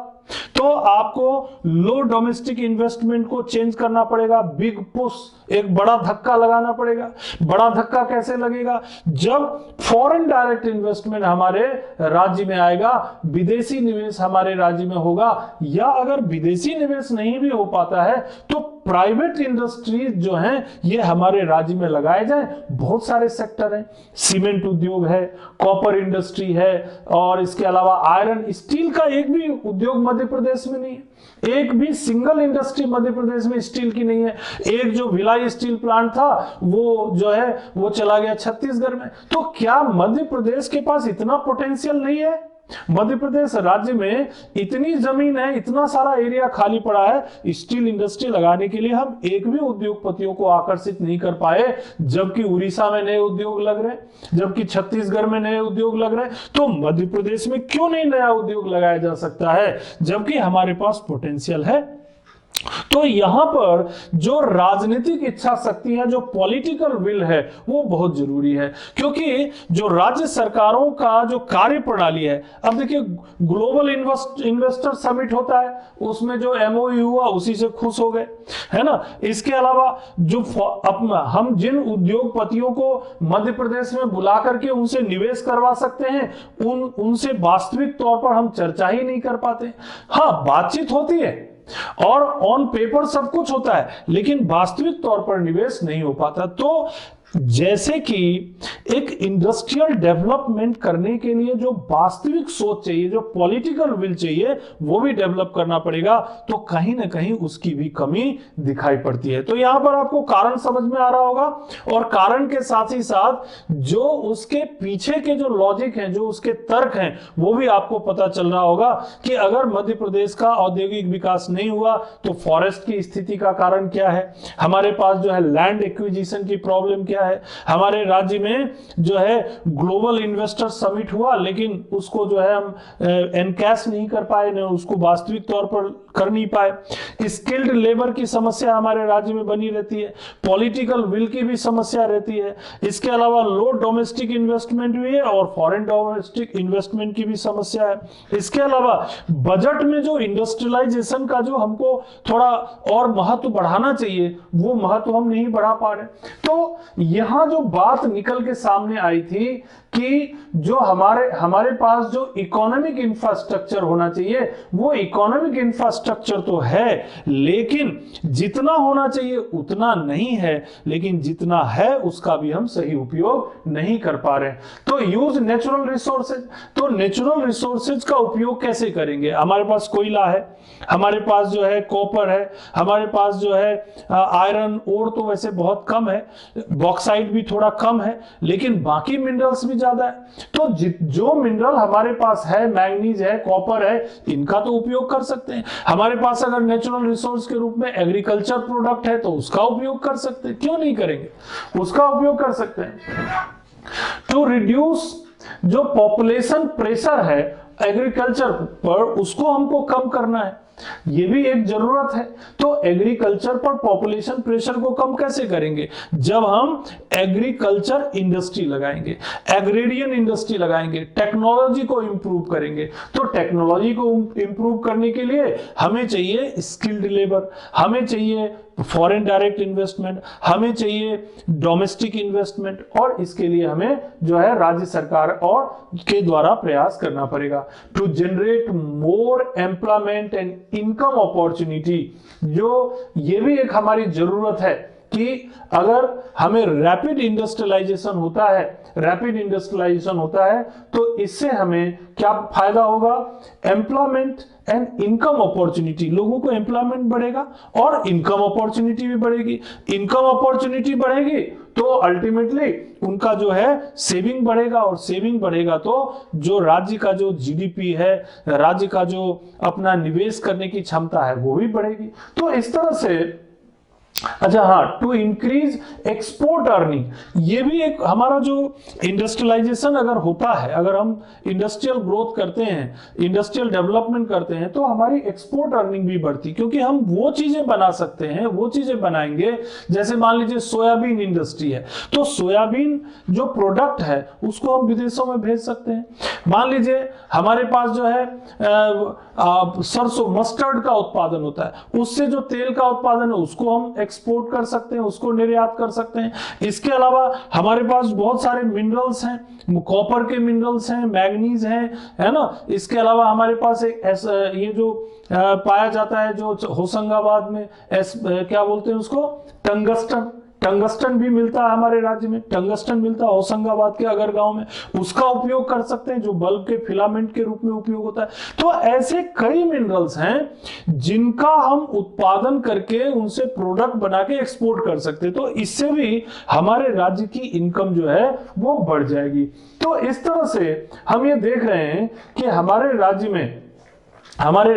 तो आपको लो डोमेस्टिक इन्वेस्टमेंट को चेंज करना पड़ेगा, बिग पुश, एक बड़ा धक्का लगाना पड़ेगा। बड़ा धक्का कैसे लगेगा? जब फॉरेन डायरेक्ट इन्वेस्टमेंट हमारे राज्य में आएगा, विदेशी निवेश हमारे राज्य में होगा, या अगर विदेशी निवेश नहीं भी हो पाता है तो प्राइवेट इंडस्ट्रीज जो हैं ये हमारे राज्य में लगाए जाए। बहुत सारे सेक्टर हैं, सीमेंट उद्योग है, कॉपर इंडस्ट्री है, और इसके अलावा आयरन स्टील का एक भी उद्योग मध्य प्रदेश में नहीं है। एक भी सिंगल इंडस्ट्री मध्य प्रदेश में स्टील की नहीं है। एक जो भिलाई स्टील प्लांट था वो जो है वो चला गया छत्तीसगढ़ में। तो क्या मध्य प्रदेश के पास इतना पोटेंशियल नहीं है? मध्य प्रदेश राज्य में इतनी जमीन है, इतना सारा एरिया खाली पड़ा है, स्टील इंडस्ट्री लगाने के लिए हम एक भी उद्योगपतियों को आकर्षित नहीं कर पाए, जबकि उड़ीसा में नए उद्योग लग रहे हैं, जबकि छत्तीसगढ़ में नए उद्योग लग रहे हैं। तो मध्य प्रदेश में क्यों नहीं नया उद्योग लगाया जा सकता है जबकि हमारे पास पोटेंशियल है? तो यहां पर जो राजनीतिक इच्छा शक्ति है, जो पॉलिटिकल विल है, वो बहुत जरूरी है, क्योंकि जो राज्य सरकारों का जो कार्य प्रणाली है, अब देखिए ग्लोबल इन्वेस्टर समिट होता है, उसमें जो एमओयू हुआ उसी से खुश हो गए, है ना। इसके अलावा जो हम जिन उद्योगपतियों को मध्य प्रदेश में बुला करके उनसे निवेश करवा सकते हैं, उनसे वास्तविक तौर पर हम चर्चा ही नहीं कर पाते। हाँ, बातचीत होती है और ऑन पेपर सब कुछ होता है, लेकिन वास्तविक तौर पर निवेश नहीं हो पाता। तो जैसे कि एक इंडस्ट्रियल डेवलपमेंट करने के लिए जो वास्तविक सोच चाहिए, जो पॉलिटिकल विल चाहिए, वो भी डेवलप करना पड़ेगा, तो कहीं ना कहीं उसकी भी कमी दिखाई पड़ती है। तो यहां पर आपको कारण समझ में आ रहा होगा, और कारण के साथ ही साथ जो उसके पीछे के जो लॉजिक हैं, जो उसके तर्क हैं, वो भी आपको पता चल रहा होगा कि अगर मध्य प्रदेश का औद्योगिक विकास नहीं हुआ तो फॉरेस्ट की स्थिति का कारण क्या है, हमारे पास जो है लैंड एक्विजिशन की प्रॉब्लम क्या है, हमारे राज्य में जो है ग्लोबल इन्वेस्टर समिट हुआ लेकिन उसको जो है हम एनकैश नहीं कर पाए, न उसको वास्तविक तौर पर कर नहीं पाए। स्किल्ड लेबर की समस्या हमारे राज्य में बनी रहती है, पॉलिटिकल विल की भी समस्या रहती है। इसके अलावा लो डोमेस्टिक इन्वेस्टमेंट भी है और फॉरेन डोमेस्टिक इन्वेस्टमेंट की भी समस्या है। इसके अलावा बजट में जो इंडस्ट्रियलाइजेशन का जो हमको थोड़ा और महत्व बढ़ाना चाहिए, वो महत्व हम नहीं बढ़ा पा रहे। तो यहां जो बात निकल के सामने आई थी कि जो हमारे पास जो इकोनॉमिक इंफ्रास्ट्रक्चर होना चाहिए, वो इकोनॉमिक इंफ्रास्ट्रक्चर तो है, लेकिन जितना होना चाहिए उतना नहीं है, लेकिन जितना है उसका भी हम सही उपयोग नहीं कर पा रहे। तो यूज नेचुरल रिसोर्सेज, तो नेचुरल रिसोर्सेज का उपयोग कैसे करेंगे? हमारे पास कोयला है, हमारे पास जो है कॉपर है, हमारे पास जो है आयरन ओर तो वैसे बहुत कम है, बॉक्साइट भी थोड़ा कम है, लेकिन बाकी मिनरल्स भी ज्यादा है। तो जो मिनरल हमारे पास है, मैंगनीज है, कॉपर है, इनका तो उपयोग कर सकते हैं। हमारे पास अगर नेचुरल रिसोर्स के रूप में एग्रीकल्चर प्रोडक्ट है तो उसका उपयोग कर सकते हैं, क्यों नहीं करेंगे? उसका उपयोग कर सकते हैं। टू रिड्यूस जो पॉपुलेशन प्रेशर है एग्रीकल्चर पर, उसको हमको कम करना है, ये भी एक जरूरत है। तो एग्रीकल्चर पर पॉपुलेशन प्रेशर को कम कैसे करेंगे? जब हम एग्रीकल्चर इंडस्ट्री लगाएंगे, एग्रेरियन इंडस्ट्री लगाएंगे, टेक्नोलॉजी को इंप्रूव करेंगे। तो टेक्नोलॉजी को इंप्रूव करने के लिए हमें चाहिए स्किल्ड लेबर, हमें चाहिए फॉरेन डायरेक्ट इन्वेस्टमेंट, हमें चाहिए डोमेस्टिक इन्वेस्टमेंट, और इसके लिए हमें जो है राज्य सरकार और के द्वारा प्रयास करना पड़ेगा to generate more employment and income opportunity. जो ये भी एक हमारी जरूरत है कि अगर हमें रैपिड इंडस्ट्रियलाइजेशन होता है तो इससे हमें क्या फायदा होगा? एम्प्लॉयमेंट एंड इनकम अपॉर्चुनिटी, लोगों को एम्प्लॉयमेंट बढ़ेगा और इनकम अपॉर्चुनिटी भी बढ़ेगी। इनकम अपॉर्चुनिटी बढ़ेगी तो अल्टीमेटली उनका जो है सेविंग बढ़ेगा, और सेविंग बढ़ेगा तो जो राज्य का जो जीडीपी है, राज्य का जो अपना निवेश करने की क्षमता है वो भी बढ़ेगी। तो इस तरह से अच्छा हाँ, टू इंक्रीज एक्सपोर्ट अर्निंग, ये भी एक हमारा जो इंडस्ट्रियलाइजेशन अगर होता है, अगर हम इंडस्ट्रियल ग्रोथ करते हैं, इंडस्ट्रियल डेवलपमेंट करते हैं, तो हमारी एक्सपोर्ट अर्निंग भी बढ़ती, क्योंकि हम वो चीजें बना सकते हैं, वो चीजें बनाएंगे। जैसे मान लीजिए सोयाबीन इंडस्ट्री है, तो सोयाबीन जो प्रोडक्ट है उसको हम विदेशों में भेज सकते हैं। मान लीजिए हमारे पास जो है सरसों, मस्टर्ड का उत्पादन होता है, उससे जो तेल का उत्पादन है उसको हम एक्सपोर्ट कर सकते हैं, उसको निर्यात कर सकते हैं। इसके अलावा हमारे पास बहुत सारे मिनरल्स हैं, कॉपर के मिनरल्स हैं, मैग्नीज हैं, है ना। इसके अलावा हमारे पास एक ये जो पाया जाता है जो होशंगाबाद में क्या बोलते हैं उसको, टंगस्टन, टंगस्टन भी मिलता है हमारे राज्य में, टंगस्टन मिलता है होशंगाबाद के अगर गांव में, उसका उपयोग कर सकते हैं जो बल्ब के फिलामेंट के रूप में उपयोग होता है। तो ऐसे कई मिनरल्स हैं जिनका हम उत्पादन करके उनसे प्रोडक्ट बना के एक्सपोर्ट कर सकते हैं, तो इससे भी हमारे राज्य की इनकम जो है वो बढ़ जाएगी। तो इस तरह से हम ये देख रहे हैं कि हमारे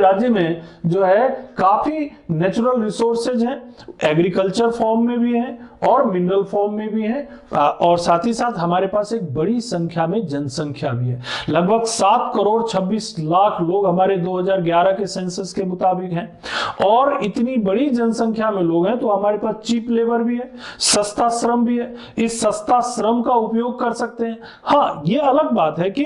राज्य में जो है काफी नेचुरल रिसोर्सेज हैं, एग्रीकल्चर फॉर्म में भी हैं और मिनरल फॉर्म में भी हैं, और साथ ही साथ हमारे पास एक बड़ी संख्या में जनसंख्या भी है। लगभग 7 करोड़ 26 लाख लोग हमारे 2011 के सेंसस के मुताबिक हैं, और इतनी बड़ी जनसंख्या में लोग हैं तो हमारे पास चीप लेबर भी है, सस्ता श्रम भी है। इस सस्ता श्रम का उपयोग कर सकते हैं। हाँ, ये अलग बात है कि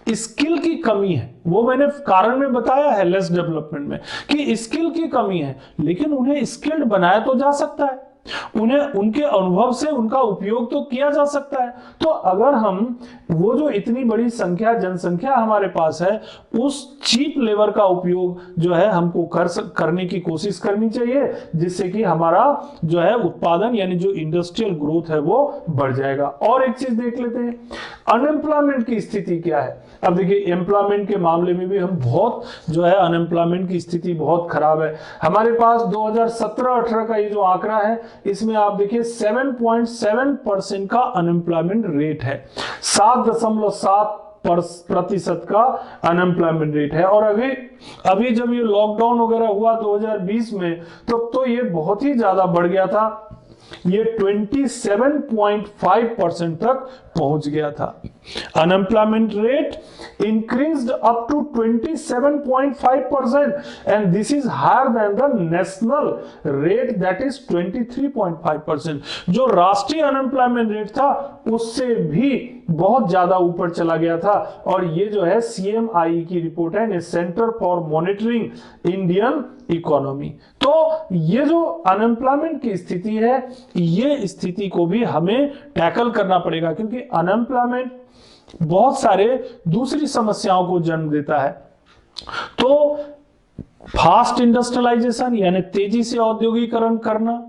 स्किल की कमी है, वो मैंने कारण में बताया है लेस डेवलपमेंट में कि स्किल की कमी है, लेकिन उन्हें स्किल्ड बनाया तो जा सकता है, उन्हें उनके अनुभव से उनका उपयोग तो किया जा सकता है। तो अगर हम वो जो इतनी बड़ी जनसंख्या हमारे पास है, उस चीप लेबर का उपयोग जो है हमको करने की कोशिश करनी चाहिए, जिससे कि हमारा जो है उत्पादन यानी जो इंडस्ट्रियल ग्रोथ है वो बढ़ जाएगा। और एक चीज देख लेते हैं, अनएम्प्लॉयमेंट की स्थिति क्या है। अब देखिए एम्प्लॉयमेंट के मामले में भी हम बहुत जो है अनएम्प्लॉयमेंट की स्थिति बहुत खराब है। हमारे पास 2017-18 का ये जो आंकड़ा है, इसमें आप देखिए 7.7% का अनएम्प्लॉयमेंट रेट है, 7.7% का अनएम्प्लॉयमेंट रेट है। और अभी जब ये लॉकडाउन वगैरह हुआ 2020 में, तो ये बहुत ही ज्यादा बढ़ गया था, ये 27.5% तक पहुंच गया था। Unemployment rate increased up to 27.5% and this is higher than the national rate that is 23.5%। जो राष्ट्रीय अनएम्प्लॉयमेंट रेट था उससे भी बहुत ज्यादा ऊपर चला गया था। और ये जो है CMIE की रिपोर्ट है, centre for monitoring Indian economy. तो ये जो अनएम्प्लॉयमेंट की स्थिति है, ये स्थिति को भी हमें टैकल करना पड़ेगा, क्योंकि अनएम्प्लॉयमेंट बहुत सारे दूसरी समस्याओं को जन्म देता है। तो फास्ट इंडस्ट्रियलाइजेशन यानी तेजी से औद्योगिकरण करना,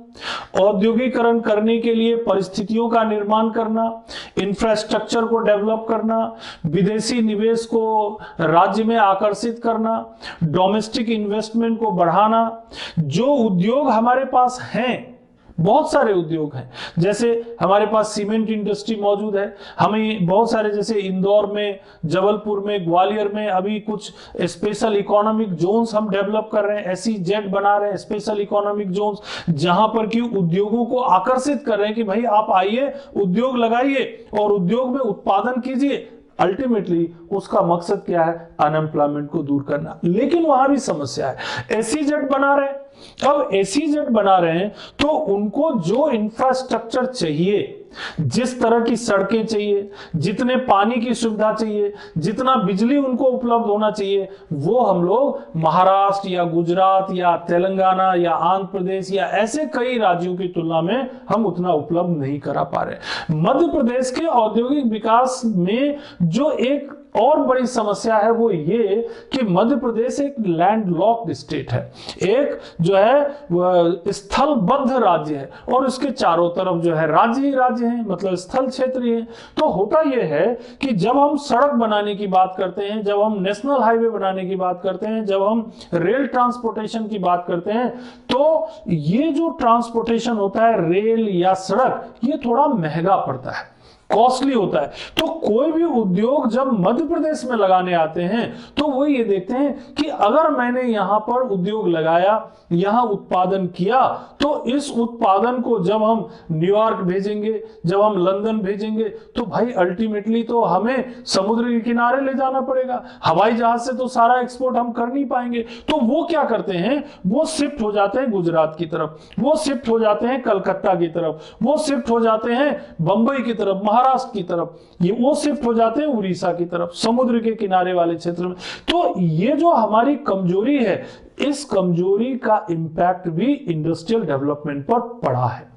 औद्योगिकरण करने के लिए परिस्थितियों का निर्माण करना, इंफ्रास्ट्रक्चर को डेवलप करना, विदेशी निवेश को राज्य में आकर्षित करना, डोमेस्टिक इन्वेस्टमेंट को बढ़ाना। जो उद्योग हमारे पास हैं, बहुत सारे उद्योग हैं, जैसे हमारे पास सीमेंट इंडस्ट्री मौजूद है, हमें बहुत सारे जैसे इंदौर में, जबलपुर में, ग्वालियर में अभी कुछ स्पेशल इकोनॉमिक जोन्स हम डेवलप कर रहे हैं, SEZ बना रहे हैं, स्पेशल इकोनॉमिक जोन्स, जहां पर कि उद्योगों को आकर्षित कर रहे हैं कि भाई आप आइए, उद्योग लगाइए और उद्योग में उत्पादन कीजिए, अल्टीमेटली उसका मकसद क्या है? अनएम्प्लॉयमेंट को दूर करना। लेकिन वहां भी समस्या है, एसईजेड बना रहे हैं। अब एसईजेड बना रहे हैं तो उनको जो इंफ्रास्ट्रक्चर चाहिए, जिस तरह की सड़कें चाहिए, जितने पानी की सुविधा चाहिए, जितना बिजली उनको उपलब्ध होना चाहिए, वो हम लोग महाराष्ट्र या गुजरात या तेलंगाना या आंध्र प्रदेश या ऐसे कई राज्यों की तुलना में हम उतना उपलब्ध नहीं करा पा रहे। मध्य प्रदेश के औद्योगिक विकास में जो एक और बड़ी समस्या है वो ये कि मध्य प्रदेश एक लैंडलॉक्ड स्टेट है, एक जो है स्थलबद्ध राज्य है और उसके चारों तरफ जो है राज्य ही राज्य हैं, मतलब स्थल क्षेत्र ही है। तो होता यह है कि जब हम सड़क बनाने की बात करते हैं, जब हम नेशनल हाईवे बनाने की बात करते हैं, जब हम रेल ट्रांसपोर्टेशन की बात करते हैं, तो ये जो ट्रांसपोर्टेशन होता है रेल या सड़क, ये थोड़ा महंगा पड़ता है, कॉस्टली होता है। तो कोई भी उद्योग जब मध्य प्रदेश में लगाने आते हैं तो वो ये देखते हैं कि अगर मैंने यहां पर उद्योग लगाया, यहां उत्पादन किया, तो इस उत्पादन को जब हम न्यूयॉर्क भेजेंगे, जब हम लंदन भेजेंगे, तो भाई अल्टीमेटली तो हमें समुद्र के किनारे ले जाना पड़ेगा, हवाई जहाज से तो सारा एक्सपोर्ट हम कर नहीं पाएंगे। तो वो क्या करते हैं, वो शिफ्ट हो जाते हैं गुजरात की तरफ, वो शिफ्ट हो जाते हैं कलकत्ता की तरफ, वो शिफ्ट हो जाते हैं बंबई की तरफ, महाराष्ट्र की तरफ, ये वो शिफ्ट हो जाते हैं उड़ीसा की तरफ, समुद्र के किनारे वाले क्षेत्र में। तो ये जो हमारी कमजोरी है, इस कमजोरी का इंपैक्ट भी इंडस्ट्रियल डेवलपमेंट पर पड़ा है।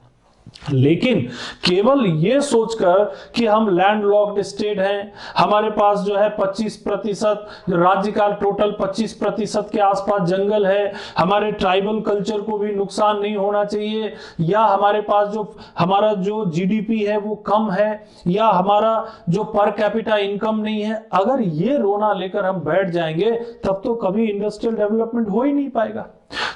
लेकिन केवल ये सोचकर कि हम लैंडलॉक्ड स्टेट हैं, हमारे पास जो है 25% राज्य का टोटल 25% के आसपास जंगल है, हमारे ट्राइबल कल्चर को भी नुकसान नहीं होना चाहिए, या हमारे पास जो हमारा जो जीडीपी है वो कम है, या हमारा जो पर कैपिटा इनकम नहीं है, अगर ये रोना लेकर हम बैठ जाएंगे तब तो कभी इंडस्ट्रियल डेवलपमेंट हो ही नहीं पाएगा।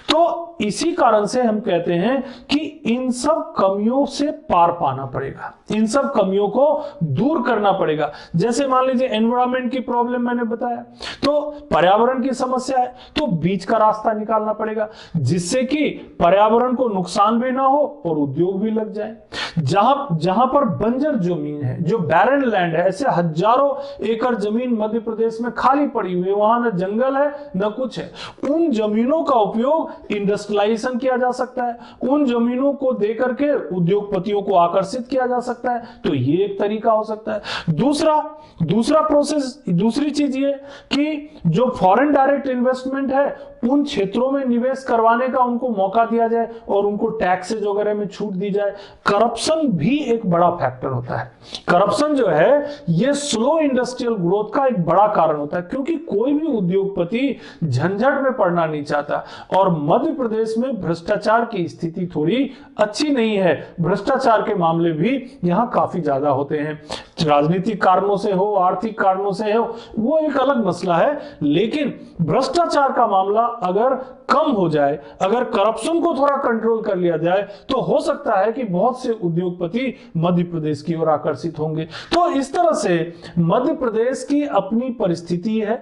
तो इसी कारण से हम कहते हैं कि इन सब कमियों से पार पाना पड़ेगा, इन सब कमियों को दूर करना पड़ेगा। जैसे मान लीजिए एनवायरमेंट की प्रॉब्लम मैंने बताया, तो पर्यावरण की समस्या है, तो बीच का रास्ता निकालना पड़ेगा जिससे कि पर्यावरण को नुकसान भी ना हो और उद्योग भी लग जाए। जहां पर बंजर जमीन है, जो बैरन लैंड है, ऐसे हजारों एकड़ जमीन मध्य प्रदेश में खाली पड़ी हुई है, वहां न जंगल है न कुछ है, उन जमीनों का उपयोग इंडस्ट्रियलाइजेशन किया जा सकता है, उन जमीनों को देकर के उद्योगपतियों को आकर्षित किया जा सकता है। तो ये एक तरीका हो सकता है। दूसरा प्रोसेस, दूसरी चीज ये कि जो फॉरेन डायरेक्ट इन्वेस्टमेंट है उन क्षेत्रों में निवेश करवाने का उनको मौका दिया जाए और उनको टैक्सेज वगैरह में छूट दी जाए। करप्शन भी एक बड़ा फैक्टर होता है। करप्शन जो है ये स्लो इंडस्ट्रियल ग्रोथ का एक बड़ा कारण होता है, क्योंकि कोई भी उद्योगपति झंझट में पड़ना नहीं चाहता। और मध्य प्रदेश में भ्रष्टाचार की स्थिति थोड़ी अच्छी नहीं है, भ्रष्टाचार के मामले भी यहां काफी ज्यादा होते हैं। राजनीतिक कारणों से हो, आर्थिक कारणों से हो, वो एक अलग मसला है, लेकिन भ्रष्टाचार का मामला अगर कम हो जाए, अगर करप्शन को थोड़ा कंट्रोल कर लिया जाए, तो हो सकता है कि बहुत से उद्योगपति मध्य प्रदेश की ओर आकर्षित होंगे। तो इस तरह से मध्य प्रदेश की अपनी परिस्थिति है,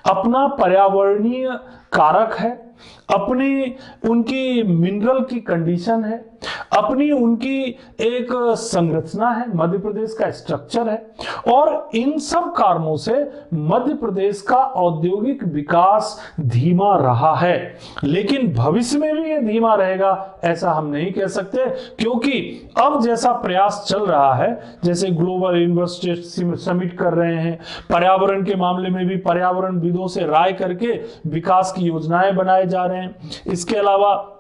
अपना पर्यावरणीय कारक है, अपनी उनकी मिनरल की कंडीशन है, अपनी उनकी एक संरचना है, मध्य प्रदेश का स्ट्रक्चर है, और इन सब कारणों से मध्य प्रदेश का औद्योगिक विकास धीमा रहा है। लेकिन भविष्य में भी ये धीमा रहेगा ऐसा हम नहीं कह सकते, क्योंकि अब जैसा प्रयास चल रहा है, जैसे ग्लोबल इन्वेस्टर समिट कर रहे हैं, पर्यावरण के मामले में भी पर्यावरणविदों से राय करके विकास की योजनाएं बनाए जा रहे हैं। इसके अलावा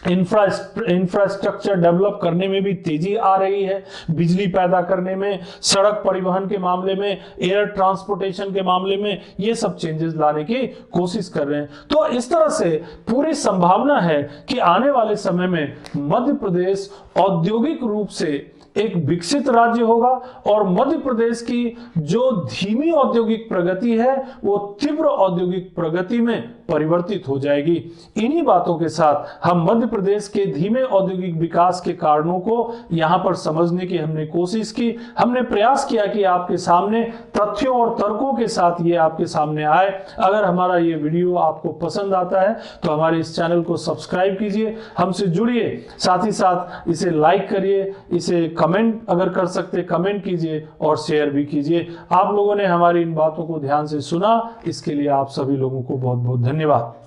इंफ्रास्ट्रक्चर डेवलप करने में भी तेजी आ रही है, बिजली पैदा करने में, सड़क परिवहन के मामले में, एयर ट्रांसपोर्टेशन के मामले में, ये सब चेंजेस लाने की कोशिश कर रहे हैं। तो इस तरह से पूरी संभावना है कि आने वाले समय में मध्य प्रदेश औद्योगिक रूप से एक विकसित राज्य होगा, और मध्य प्रदेश की जो धीमी औद्योगिक प्रगति है वो तीव्र औद्योगिक प्रगति में परिवर्तित हो जाएगी। इन्हीं बातों के साथ हम मध्य प्रदेश के धीमे औद्योगिक विकास के कारणों को यहां पर समझने की हमने कोशिश की। हमने प्रयास किया कि आपके सामने तथ्यों और तर्कों के साथ ये आपके सामने आए। अगर हमारा ये वीडियो आपको पसंद आता है तो हमारे इस चैनल को सब्सक्राइब कीजिए, हमसे जुड़िए, साथ ही साथ इसे लाइक करिए, इसे कमेंट अगर कर सकते कमेंट कीजिए और शेयर भी कीजिए। आप लोगों ने हमारी इन बातों को ध्यान से सुना, इसके लिए आप सभी लोगों को बहुत बहुत धन्यवाद।